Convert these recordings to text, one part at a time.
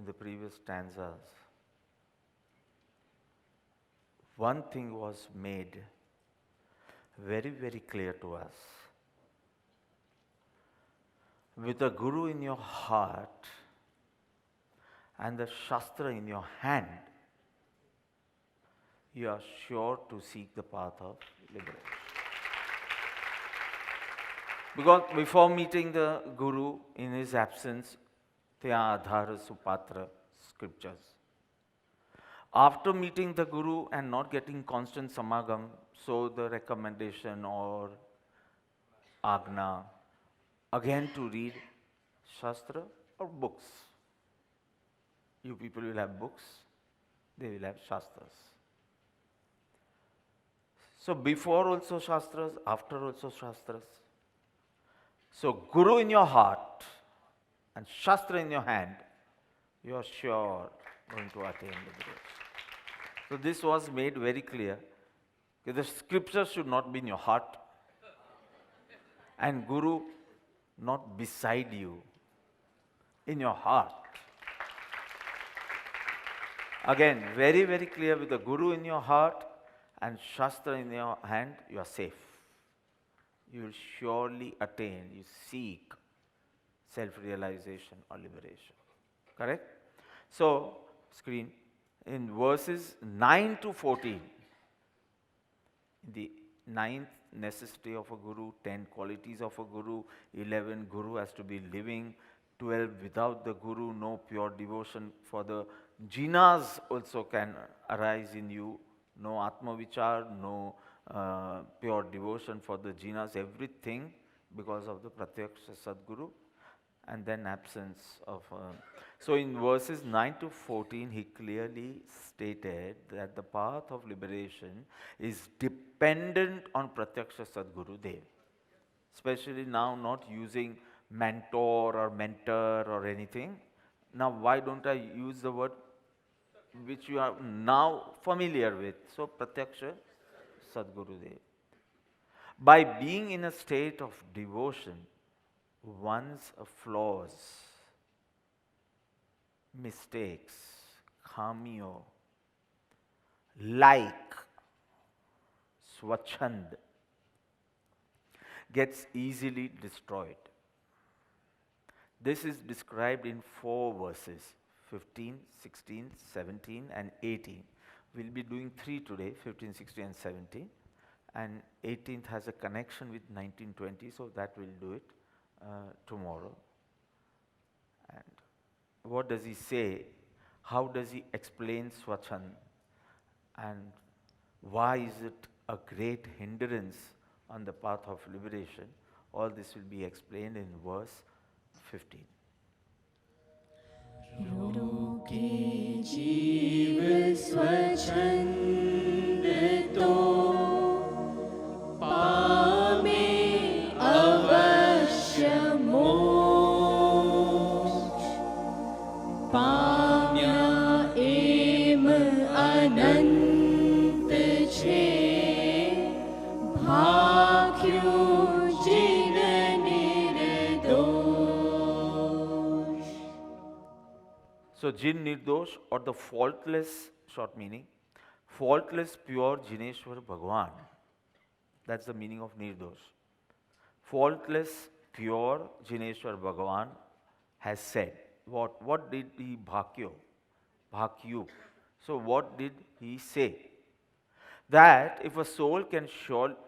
the previous stanzas, one thing was made very, very clear to us. With the Guru in your heart and the Shastra in your hand, you are sure to seek the path of liberation. Because before meeting the Guru in his absence, Tya Adhara Supatra scriptures. After meeting the Guru and not getting constant samagam, so the recommendation or agna, again to read Shastra or books. You people will have books, they will have Shastras. So before also Shastras, after also Shastras. So Guru in your heart and Shastra in your hand, you are sure going to attain liberation. So this was made very clear. The scripture should not be in your heart and Guru not beside you, in your heart. Again, very, very clear, with the Guru in your heart and Shastra in your hand, you are safe. You will surely attain, you seek self-realization or liberation. Correct? So, screen, in verses 9 to 14, the 9th necessity of a Guru, 10 qualities of a Guru, 11 Guru has to be living, 12 without the Guru, no pure devotion for the jinas also can arise in you, no Atma Vichar, no pure devotion for the jinas, everything because of the Pratyaksha Sadguru, and then absence of. So in verses 9 to 14, he clearly stated that the path of liberation is dependent on Pratyaksha Sadguru Dev. Especially now not using mentor or mentor or anything. Now why don't I use the word which you are now familiar with? So Pratyaksha Sadguru Dev. By being in a state of devotion, one's flaws, mistakes, khamio, like swachand, gets easily destroyed. This is described in 4 verses, 15, 16, 17 and 18. We'll be doing 3 today, 15, 16 and 17. And 18th has a connection with 1920, so that we'll do it tomorrow. And what does he say? How does he explain Swachand? And why is it a great hindrance on the path of liberation? All this will be explained in verse 15. रोके जीव स्वच्छंद तो पामे अवश्य मोक्ष पाम्या M अनंत छे भाग्यो जिन निर्दोष. So Jin Nirdosh, or the faultless, short meaning, faultless pure Jineshwar Bhagwan. That's the meaning of Nirdosh. Faultless pure Jineshwar Bhagwan has said. What did he bhakyo? Bhakyu. So what did he say? That if a soul can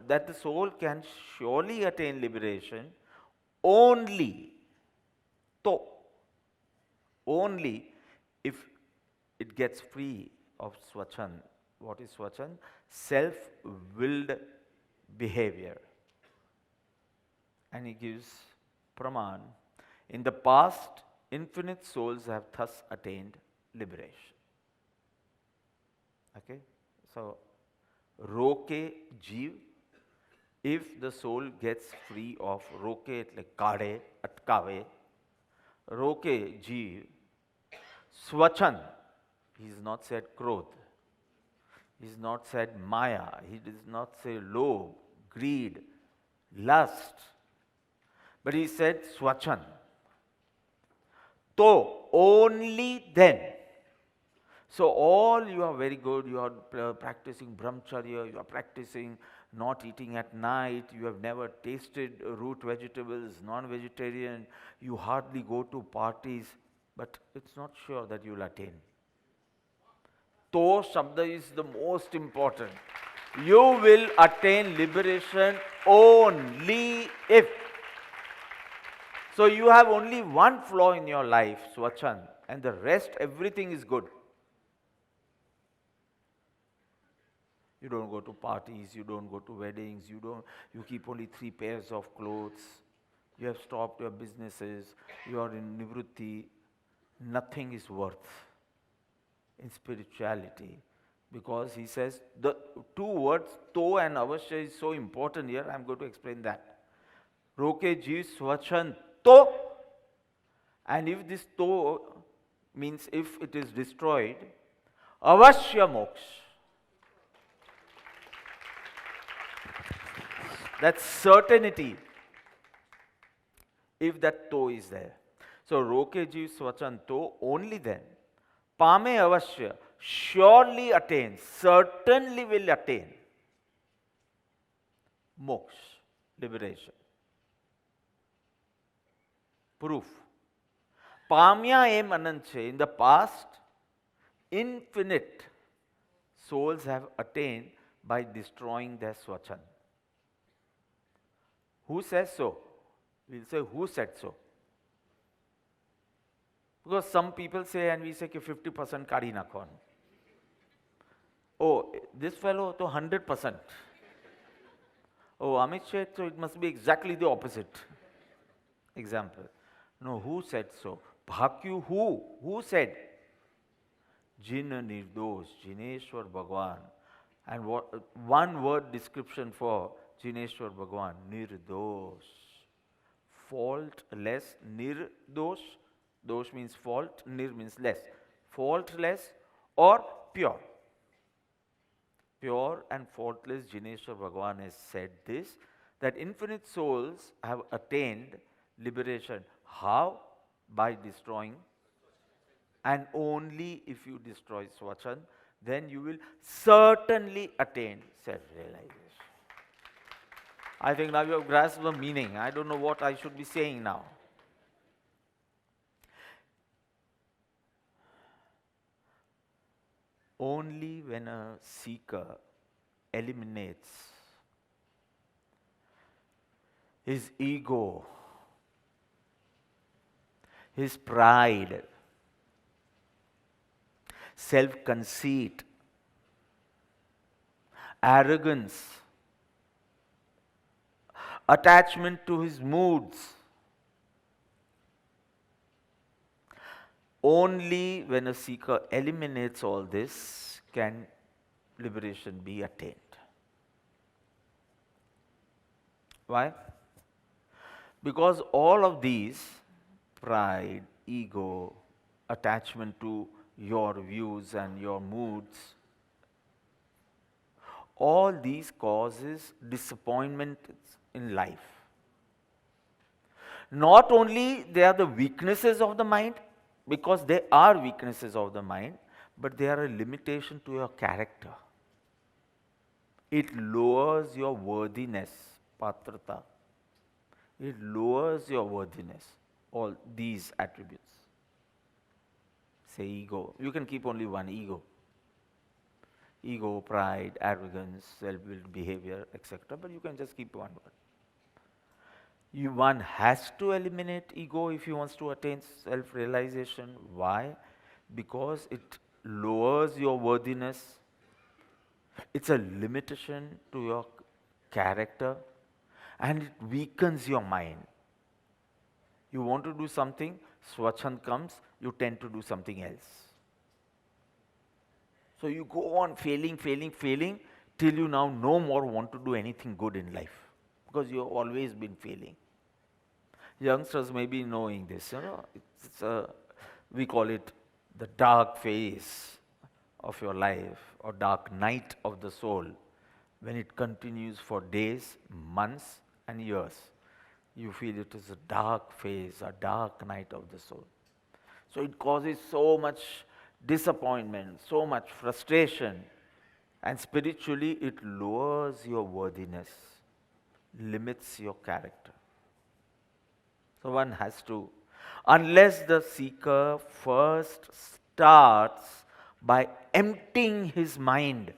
that the soul can surely attain liberation only if it gets free of swachand. What is swachand? Self-willed behavior. And he gives praman. In the past, infinite souls have thus attained liberation. Okay? So, roke jeev, if the soul gets free of roke, like kade, atkave, roke jeev, swachan, he has not said krodh, he has not said maya, he does not say lobh, greed, lust, but he said swachan. to, only then. So all you are very good, you are practicing brahmacharya, you are practicing not eating at night, you have never tasted root vegetables, non-vegetarian, you hardly go to parties, but it's not sure that you will attain. To Shabda is the most important. You will attain liberation only if. So you have only one flaw in your life, Swachand, and the rest, everything is good. You don't go to parties, you don't go to weddings, you keep only 3 pairs of clothes, you have stopped your businesses, you are in nivrutti, nothing is worth in spirituality. Because he says, the 2 words, to and avashya, is so important here, I am going to explain that. Roke jeev swachan to, and if this to means if it is destroyed, avashya moksha. That's certainty, if that to is there. So, roke jeev swachan to, only then. Pame avashya, surely attain, certainly will attain. Moksha, liberation. Proof. Pamya em ananche, in the past, infinite souls have attained by destroying their swachan. Who says so? We'll say, who said so? Because some people say, and we say, 50% kari nakhon. Oh, this fellow, to 100%. Oh, Amit said so, it must be exactly the opposite. Example. No, who said so? Bhakyu, who? Who said? Jina nirdosh, Jineshwar Bhagwan. And one word description for Jineshwar Bhagwan, nirdosh. Faultless, nirdosh. Dosh means fault, nir means less. Faultless or pure. Pure and faultless Jineshwar Bhagwan has said this, that infinite souls have attained liberation. How? By destroying. And only if you destroy swachan, then you will certainly attain self-realization. I think now you have grasped the meaning. I don't know what I should be saying now. Only when a seeker eliminates his ego, his pride, self-conceit, arrogance, attachment to his moods, only when a seeker eliminates all this can liberation be attained. Why? Because all of these, pride, ego, attachment to your views and your moods, all these causes disappointment in life. Not only they are the weaknesses of the mind, because they are weaknesses of the mind, but they are a limitation to your character. It lowers your worthiness, patrata. It lowers your worthiness, all these attributes. Say ego. You can keep only one, ego. Ego, pride, arrogance, self-willed behavior, etc. But you can just keep one word. One has to eliminate ego if he wants to attain self-realization. Why? Because it lowers your worthiness. It's a limitation to your character, and it weakens your mind. You want to do something, swachand comes, you tend to do something else. So you go on failing, till you now no more want to do anything good in life, because you have always been failing. Youngsters may be knowing this, we call it the dark phase of your life, or dark night of the soul, when it continues for days, months and years. You feel it is a dark phase, a dark night of the soul. So it causes so much disappointment, so much frustration, and spiritually it lowers your worthiness, limits your character. So one has to, unless the seeker first starts by emptying his mind,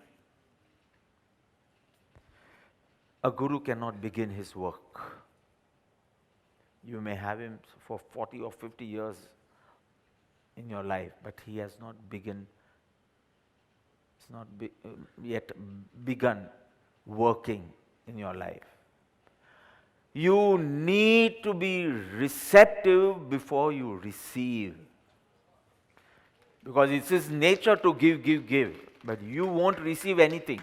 a guru cannot begin his work. You may have him for 40 or 50 years in your life, but he has not yet begun working in your life. You need to be receptive before you receive. Because it's his nature to give, but you won't receive anything.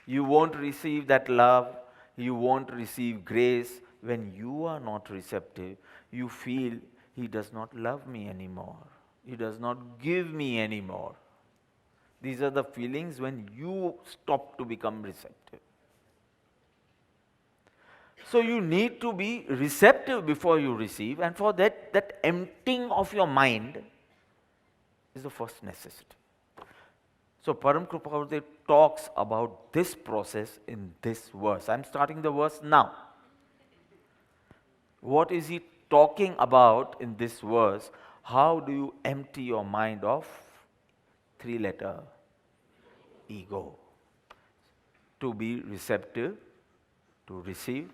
You won't receive that love, you won't receive grace when you are not receptive. You feel he does not love me anymore, he does not give me anymore. These are the feelings when you stop to become receptive. So you need to be receptive before you receive, and for that emptying of your mind is the first necessity. So Param Kripaludev talks about this process in this verse. I'm starting the verse now. What is he talking about in this verse? How do you empty your mind of 3-letter ego? To be receptive, to receive.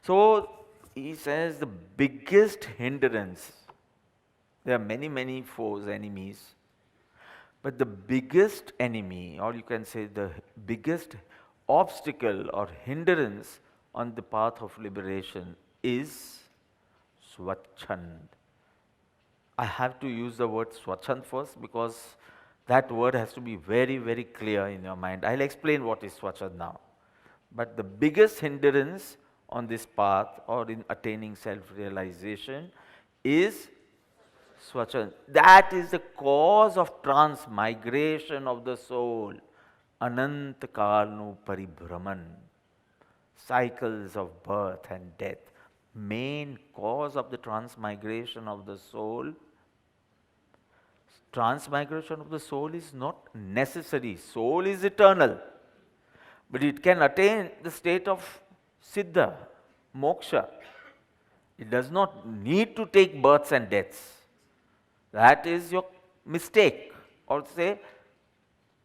So he says the biggest hindrance, there are many foes, enemies, but the biggest enemy, or you can say the biggest obstacle or hindrance on the path of liberation is Swachhand. I have to use the word Swachhand first because that word has to be very clear in your mind. I'll explain what is Swachhand now. But the biggest hindrance on this path or in attaining self-realization is Swachhand. That is the cause of transmigration of the soul. Anant Kalnu Paribhraman. Cycles of birth and death. Main cause of the transmigration of the soul. Transmigration of the soul is not necessary. Soul is eternal. But it can attain the state of Siddha, moksha. It does not need to take births and deaths. That is your mistake, or say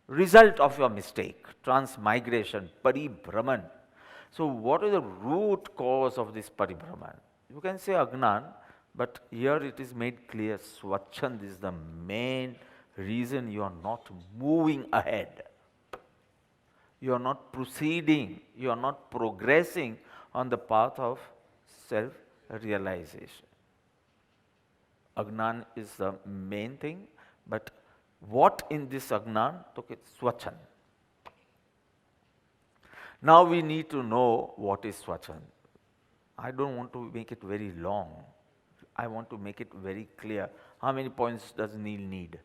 result of your mistake, transmigration, paribhraman. So what is the root cause of this paribhraman? You can say Agnan, but here it is made clear, Swachhand is the main reason you are not moving ahead. You are not proceeding, you are not progressing on the path of self-realization. Agnan is the main thing, but what in this Agnan? Okay, Swachhand. Now we need to know what is Swachhand. I don't want to make it very long. I want to make it very clear. How many points does Neil need?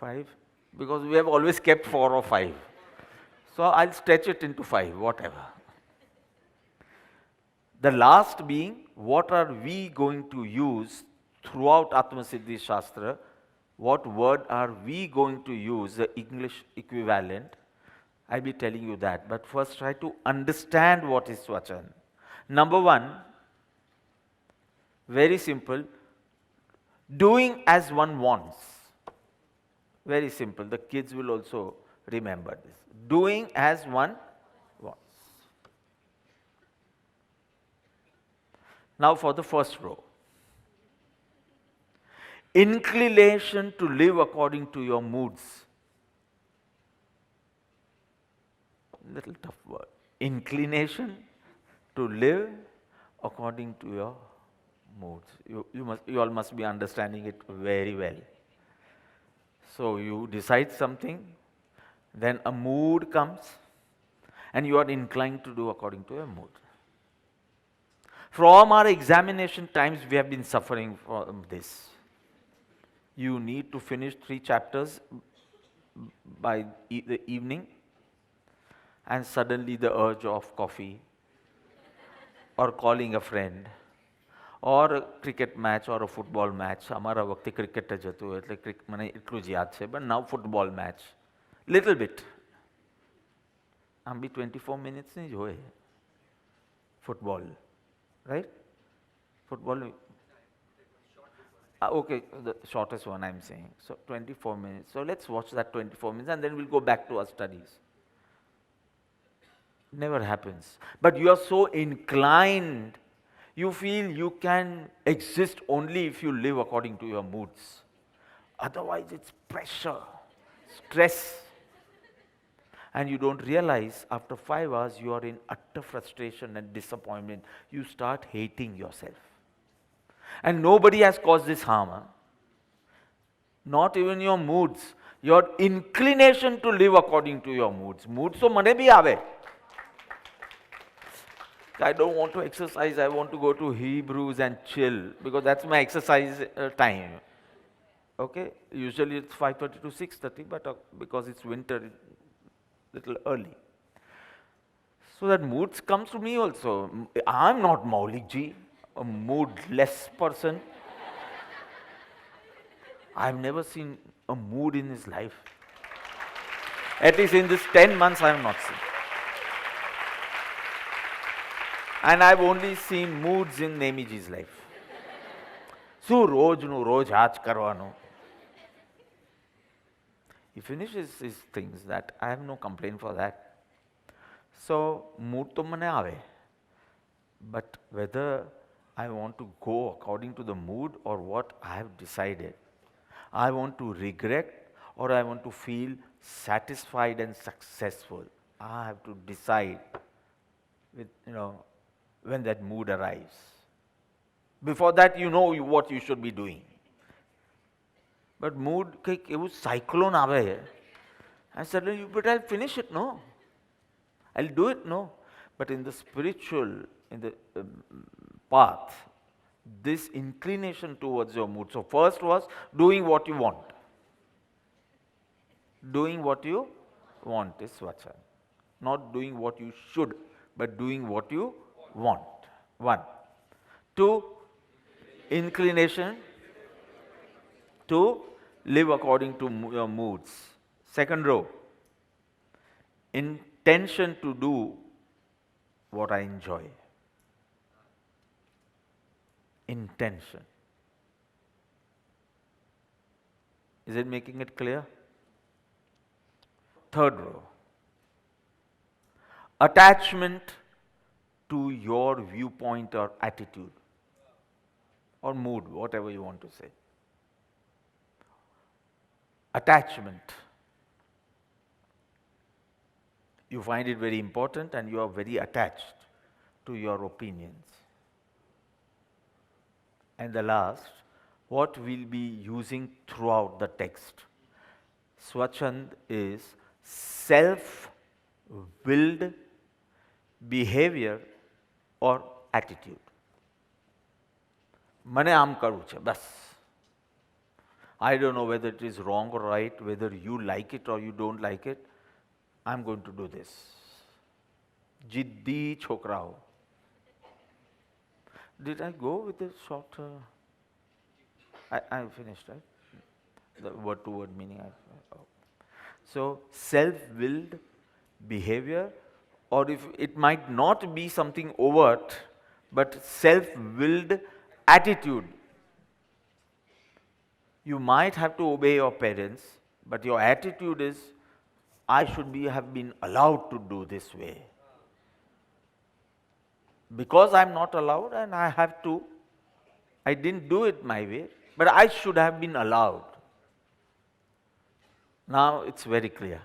5? Because we have always kept 4 or 5. So I'll stretch it into 5, whatever. The last being, what are we going to use throughout Atma Siddhi Shastra? What word are we going to use, the English equivalent? I'll be telling you that. But first try to understand what is Swachhand. Number 1, very simple, doing as one wants. Very simple. The kids will also remember this. Doing as one wants. Now for the first row. Inclination to live according to your moods. Little tough word. Inclination to live according to your moods. You all must be understanding it very well. So you decide something, then a mood comes, and you are inclined to do according to your mood. From our examination times, we have been suffering from this. You need to finish 3 chapters by the evening, and suddenly the urge of coffee, or calling a friend, or a cricket match or a football match. અમારા વખતે cricket જ હતું એટલે મને એટલું જ યાદ છે, but now football match little bit આમ બી 24 મિનિટ્સની જ હોય football, right? Football. Okay, the shortest one I'm saying. So 24 minutes. So let's watch that 24 minutes and then we'll go back to our studies. Never happens. But you are so inclined, you feel you can exist only if you live according to your moods. Otherwise, it's pressure, stress. And you don't realize after 5 hours you are in utter frustration and disappointment. You start hating yourself. And nobody has caused this harm. Huh? Not even your moods. Your inclination to live according to your moods. Moods so mane bhi aave. I don't want to exercise, I want to go to Hebrews and chill because that's my exercise time. Okay, usually it's 5:30 to 6:30, but because it's winter, it's little early. So that moods comes to me also. I'm not Maulik ji, a moodless person. I've never seen a mood in his life. At least in this 10 months I have not seen. And I've only seen moods in Nemiji's life. So rojnu roj aaj karvanu. He finishes his things that I have no complaint for that. So mood to mane aave. But whether I want to go according to the mood or what I have decided, I want to regret or I want to feel satisfied and successful. I have to decide with, when that mood arrives. Before that, you know what you should be doing. But mood, it was cyclone aave. And suddenly, but I'll finish it, no. I'll do it, no. But in the spiritual, in the path, this inclination towards your mood. So first was doing what you want. Doing what you want is Svachan. Not doing what you should, but doing what you want. 1. 2, inclination to live according to your moods. Second row, intention to do what I enjoy. Intention. Is it making it clear? Third row, attachment to your viewpoint or attitude or mood, whatever you want to say. Attachment. You find it very important and you are very attached to your opinions. And the last, what we'll be using throughout the text. Swachand is self-willed behavior or attitude. Mane aam karu chhe, bas. I don't know whether it is wrong or right, whether you like it or you don't like it. I'm going to do this. Jiddi chokra ho. Did I go with the short? I finished, right? The word to word meaning. So, self-willed behavior, or if it might not be something overt, but self-willed attitude. You might have to obey your parents, but your attitude is, I should have been allowed to do this way. Because I'm not allowed and I have to, I didn't do it my way, but I should have been allowed. Now it's very clear.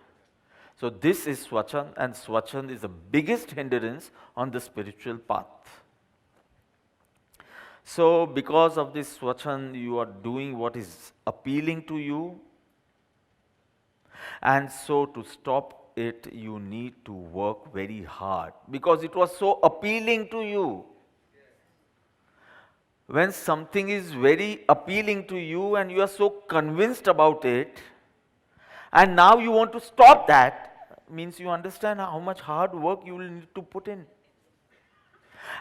So this is Swachand, and Swachand is the biggest hindrance on the spiritual path. So because of this Swachand, you are doing what is appealing to you, and so to stop it, you need to work very hard because it was so appealing to you. When something is very appealing to you and you are so convinced about it, and now you want to stop that, means you understand how much hard work you will need to put in.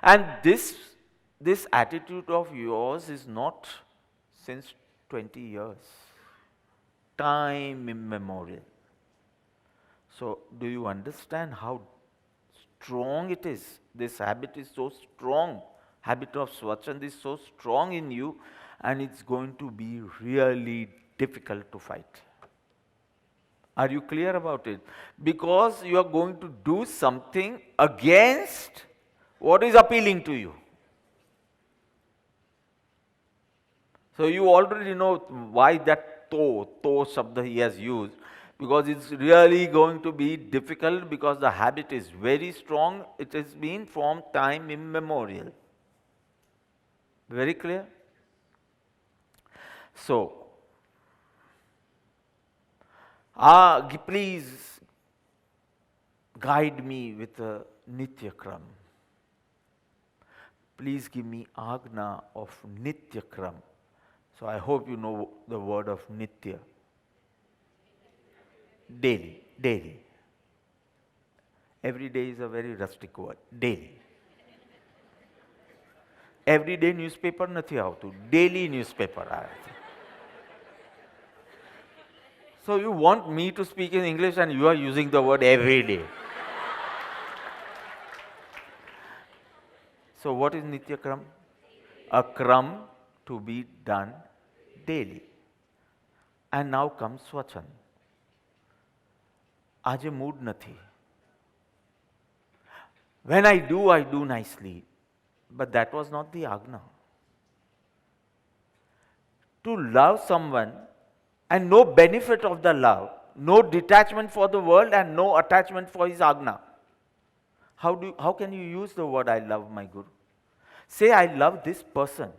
And this this attitude of yours is not since 20 years, time immemorial. So, do you understand how strong it is? This habit is so strong. Habit of Swachand is so strong in you, and it's going to be really difficult to fight. Are you clear about it? Because you are going to do something against what is appealing to you. So you already know why that to shabda he has used, because it's really going to be difficult because the habit is very strong. It has been from time immemorial. Very clear? So, please guide me with a Nityakram. Please give me Agna of Nityakram. So I hope you know the word of Nitya. Daily, daily. Every day is a very rustic word. Daily. Every day newspaper નથી આવતું. Daily newspaper આવે છે. So you want me to speak in English and you are using the word every day. So what is Nityakram? A kram to be done daily. And now comes Swachand. આજે mood નથી. When I do nicely. But that was not the Agna. To love someone and no benefit of the love, no detachment for the world and no attachment for his Agna. How can you use the word I love my Guru? Say I love this person.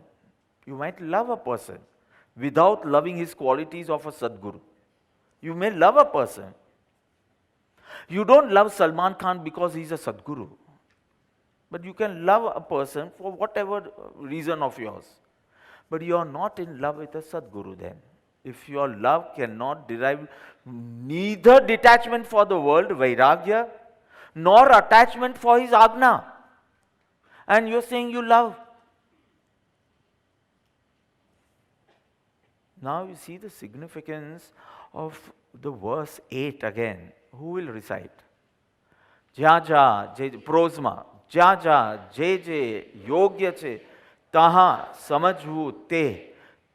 You might love a person without loving his qualities of a Sadguru. You may love a person. You don't love Salman Khan because he is a Sadguru. But you can love a person for whatever reason of yours. But you are not in love with a Sadguru then. If your love cannot derive neither detachment for the world, Vairagya, nor attachment for his Agna. And you're saying you love. Now you see the significance of the verse 8 again. Who will recite? Jaja, prosma. જ્યાં જ્યાં જે જે યોગ્ય છે તહાં સમજવું તે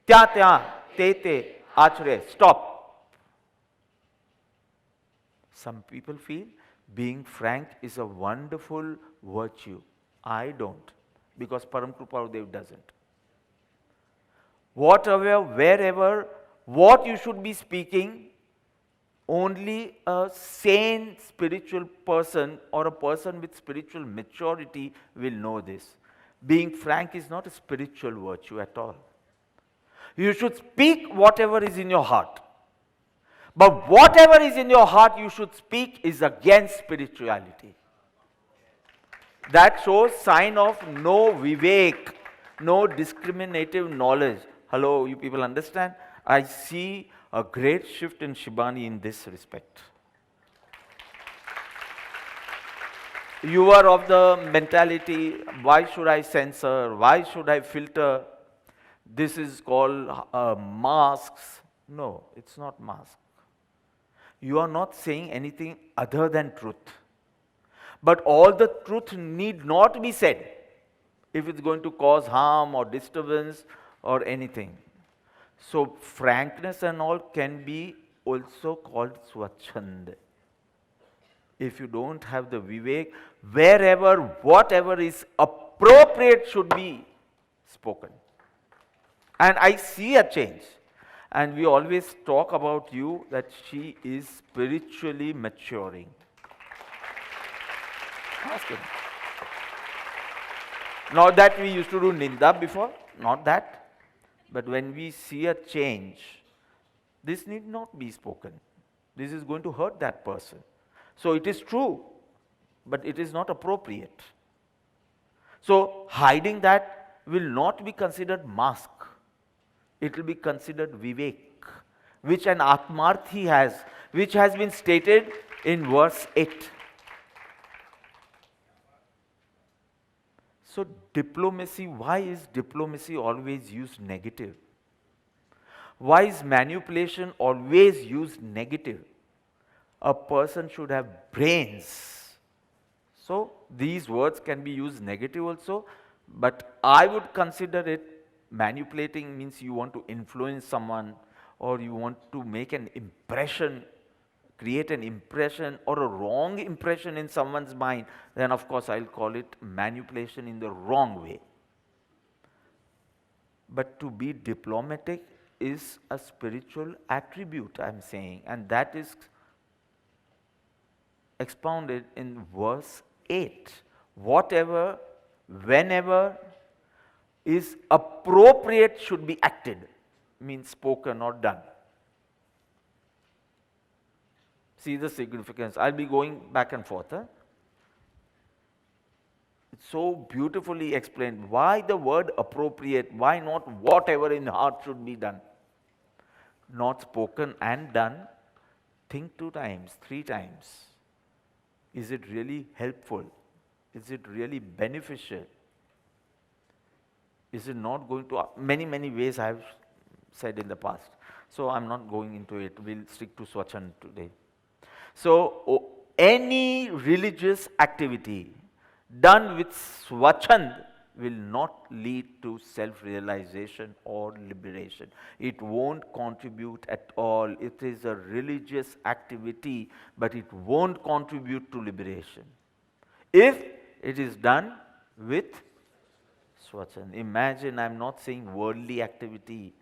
ત્યાં ત્યાં તે આચરે. Stop. Some people feel being frank is a wonderful virtue. I don't, because Param Krupadev doesn't. Whatever, wherever, what you should be speaking, only a sane spiritual person or a person with spiritual maturity will know this. Being frank is not a spiritual virtue at all. You should speak whatever is in your heart. But whatever is in your heart you should speak is against spirituality. That shows sign of no vivek, no discriminative knowledge. Hello, you people understand? I see a great shift in Shibani in this respect. You are of the mentality, why should I censor? Why should I filter? This is called masks. No, it's not mask. You are not saying anything other than truth. But all the truth need not be said if it's going to cause harm or disturbance or anything. So frankness and all can be also called Swachand. If you don't have the vivek, wherever, whatever is appropriate should be spoken. And I see a change. And we always talk about you that she is spiritually maturing. Ask him. Not that we used to do ninda before, not that. But when we see a change, this need not be spoken. This is going to hurt that person. So it is true, but it is not appropriate. So hiding that will not be considered mask. It will be considered vivek, which an Atmarthi has, which has been stated in verse 8. So diplomacy, why is diplomacy always used negative? Why is manipulation always used negative? A person should have brains. So these words can be used negative also, but I would consider it manipulating means you want to influence someone or you want to make an impression, create an impression or a wrong impression in someone's mind, then of course I'll call it manipulation in the wrong way. But to be diplomatic is a spiritual attribute, I'm saying, and that is expounded in verse 8. Whatever, whenever is appropriate should be acted, means spoken or done. See the significance. I'll be going back and forth. It's so beautifully explained. Why the word appropriate? Why not whatever in heart should be done? Not spoken and done. Think 2 times, 3 times. Is it really helpful? Is it really beneficial? Is it not going to, many ways I have said in the past. So I'm not going into it. We'll stick to Swachand today. So any religious activity done with Swachand will not lead to self-realization or liberation. It won't contribute at all. It is a religious activity, but it won't contribute to liberation. If it is done with Swachand. Imagine, I'm not saying worldly activity.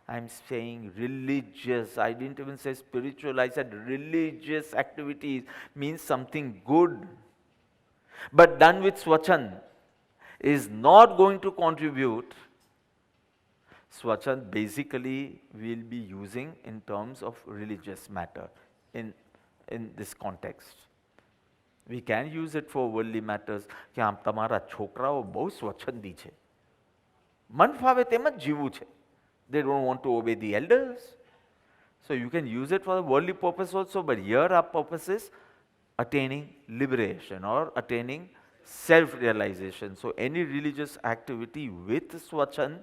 I'm saying religious. I didn't even say spiritual. I said religious activities means something good. But done with Swachand is not going to contribute. Swachand basically we'll be using in terms of religious matter in this context. We can use it for worldly matters. કે આમ તમારા છોકરાઓ બહુ સ્વચ્છંદી છે. મન ફાવે તેમ જ જીવવું છે. They don't want to obey the elders. So you can use it for the worldly purpose also, but here our purpose is attaining liberation or attaining self-realization. So any religious activity with Swachand,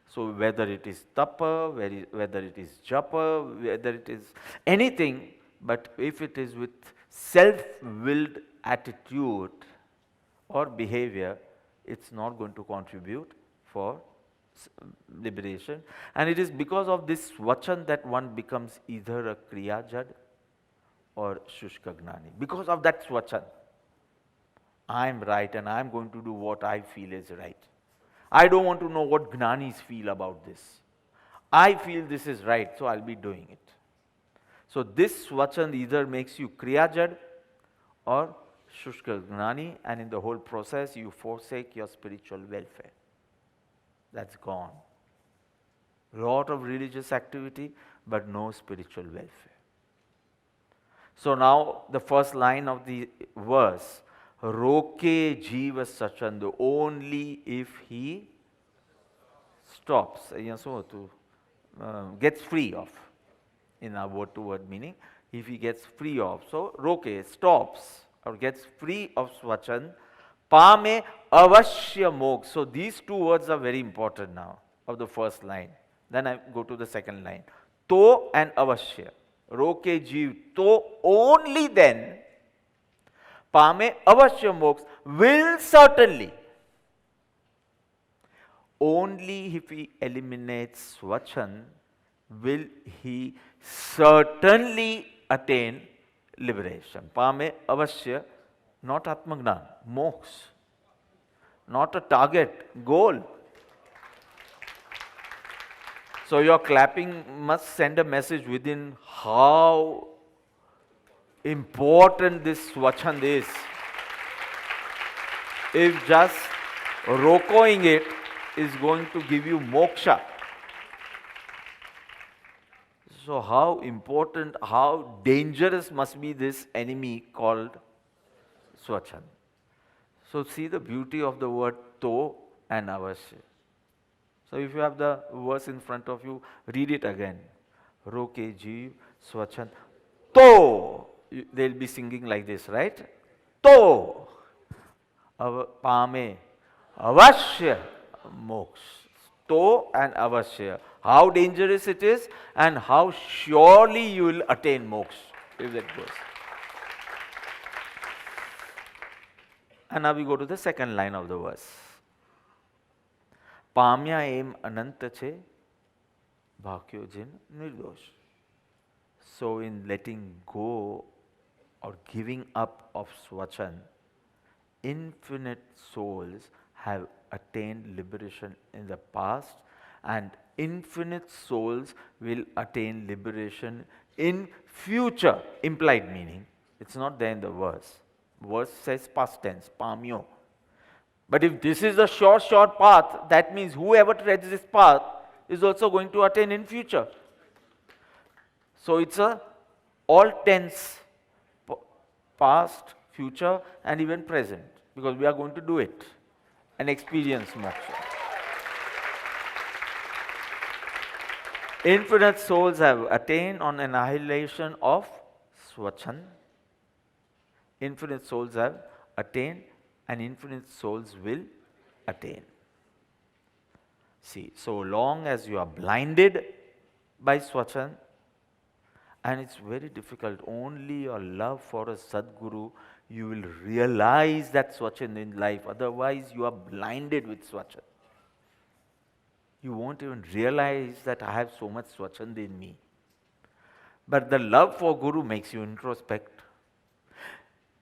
so whether it is tapa, whether it is japa, whether it is anything, but if it is with self-willed attitude or behavior, it's not going to contribute for liberation. And it is because of this Swachand that one becomes either a Kriya Jad or Shushka Gnani. Because of that Swachand, I am right and I am going to do what I feel is right. I don't want to know what Gnanis feel about this. I feel this is right, so I'll be doing it. So this Swachand either makes you Kriya Jad or Shushka Gnani, and in the whole process you forsake your spiritual welfare. That's gone. Lot of religious activity, but no spiritual welfare. So now the first line of the verse, Roke Jiva Sachand, only if he stops, gets free of, in our word to word meaning, if he gets free of. So Roke stops or gets free of Swachand, Pame avashya moksha. So these 2 words are very important now of the first line. Then I go to the second line. To and avashya. Roke jeev. To only then. Pame avashya moksha. Will certainly. Only if he eliminates Swachand will he certainly attain liberation. Pame avashya. Not Atmagnan, moksha. Not a target, goal. So your clapping must send a message within how important this Swachand is. If just rokoing it is going to give you moksha. So how important, how dangerous must be this enemy called Swachand. So see the beauty of the word to and avashya. So if you have the verse in front of you, read it again. Roke jeev Swachand. To. They'll be singing like this, right? To. Pame Avashya moksha. To and avashya. How dangerous it is and how surely you will attain moksha if that goes. And now we go to the second line of the verse. Pamya em ananta che, bhakyo jin nirdosh. So in letting go or giving up of swachan, infinite souls have attained liberation in the past and infinite souls will attain liberation in future. Implied meaning. It's not there in the verse. Verse says past tense, pamyo. But if this is the sure path, that means whoever treads this path is also going to attain in future. So it's a all tense, past, future and even present, because we are going to do it and experience moksha. Infinite souls have attained on annihilation of swachan. Infinite souls have attained and infinite souls will attain. See, so long as you are blinded by swachan, and it's very difficult, only your love for a Sadguru, you will realize that swachan in life. Otherwise, you are blinded with swachan. You won't even realize that I have so much swachan in me. But the love for Guru makes you introspect.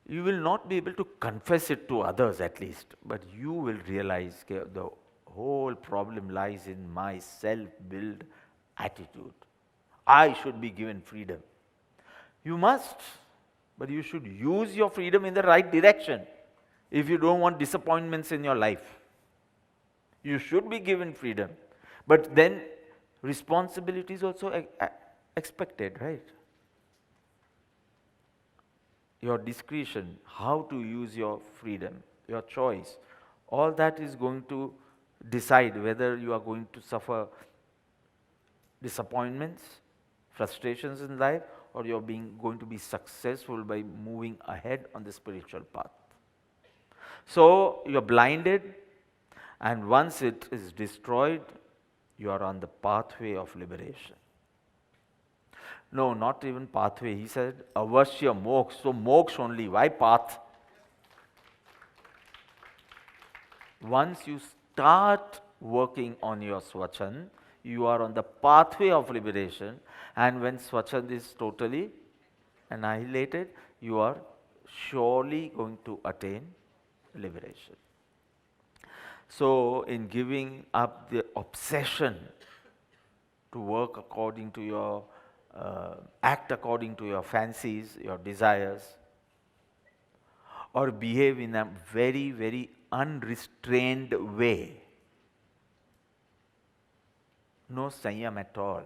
You will not be able to confess it to others at least, but you will realize the whole problem lies in my self-built attitude. I should be given freedom. You must, but you should use your freedom in the right direction if you don't want disappointments in your life. You should be given freedom, but then responsibility is also expected, right? Your discretion, how to use your freedom, your choice, all that is going to decide whether you are going to suffer disappointments, frustrations in life, or you're going to be successful by moving ahead on the spiritual path. So you're blinded, and once it is destroyed, you are on the pathway of liberation. No, not even pathway. He said avashya moksha. So moksha only. Why path? Once you start working on your swachan, you are on the pathway of liberation, and when swachan is totally annihilated, you are surely going to attain liberation. So in giving up the obsession to work according to your, act according to your fancies, your desires, or behave in a very, very unrestrained way, no sanyam at all,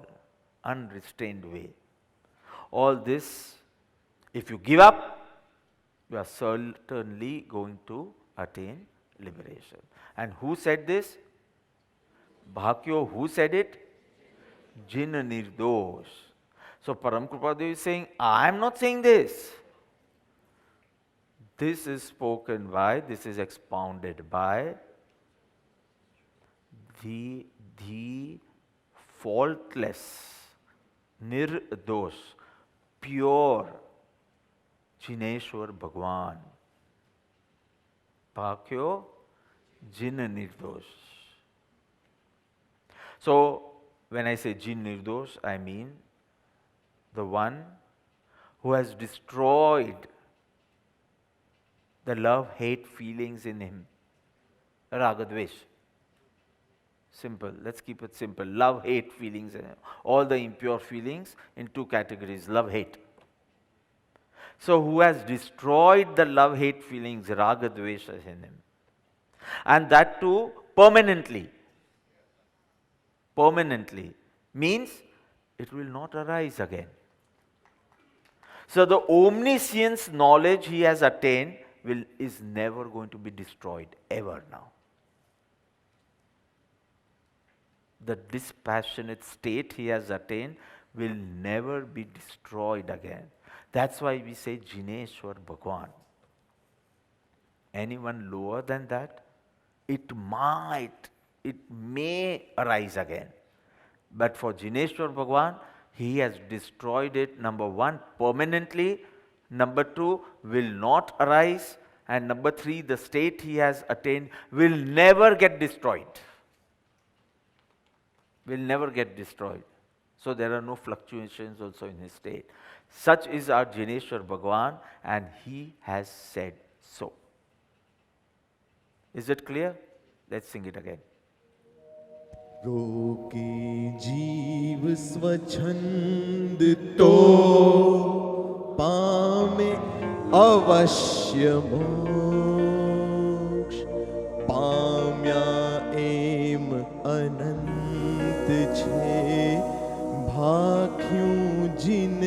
unrestrained way. All this, if you give up, you are certainly going to attain liberation. And who said this? Bhakyo, who said it? Jin Nirdosh. So Param Kripadev is saying, I am not saying this. This is spoken by, this is expounded by the faultless, nirdosh, pure Jineshwar Bhagwan. Bhakyo Jin Nirdosh. So when I say Jin Nirdosh, I mean the one who has destroyed the love-hate feelings in him. Ragadvesh. Simple. Let's keep it simple. Love-hate feelings in him. All the impure feelings in two categories. Love-hate. So who has destroyed the love-hate feelings, Ragadvesha in him. And that too permanently. Permanently means it will not arise again. So the omniscience knowledge he has attained is never going to be destroyed, ever now. The dispassionate state he has attained will never be destroyed again. That's why we say Jineshwar Bhagwan. Anyone lower than that it may arise again. But for Jineshwar Bhagwan, he has destroyed it, number one, permanently, number two, will not arise, and number three, the state he has attained will never get destroyed. Will never get destroyed. So there are no fluctuations also in his state. Such is our Jineshwar Bhagwan, and he has said so. Is it clear? Let's sing it again. रोके जीव स्वच्छंद तो पामे अवश्य मोक्ष पाम्या M अनंत छे भाख्यूं जिन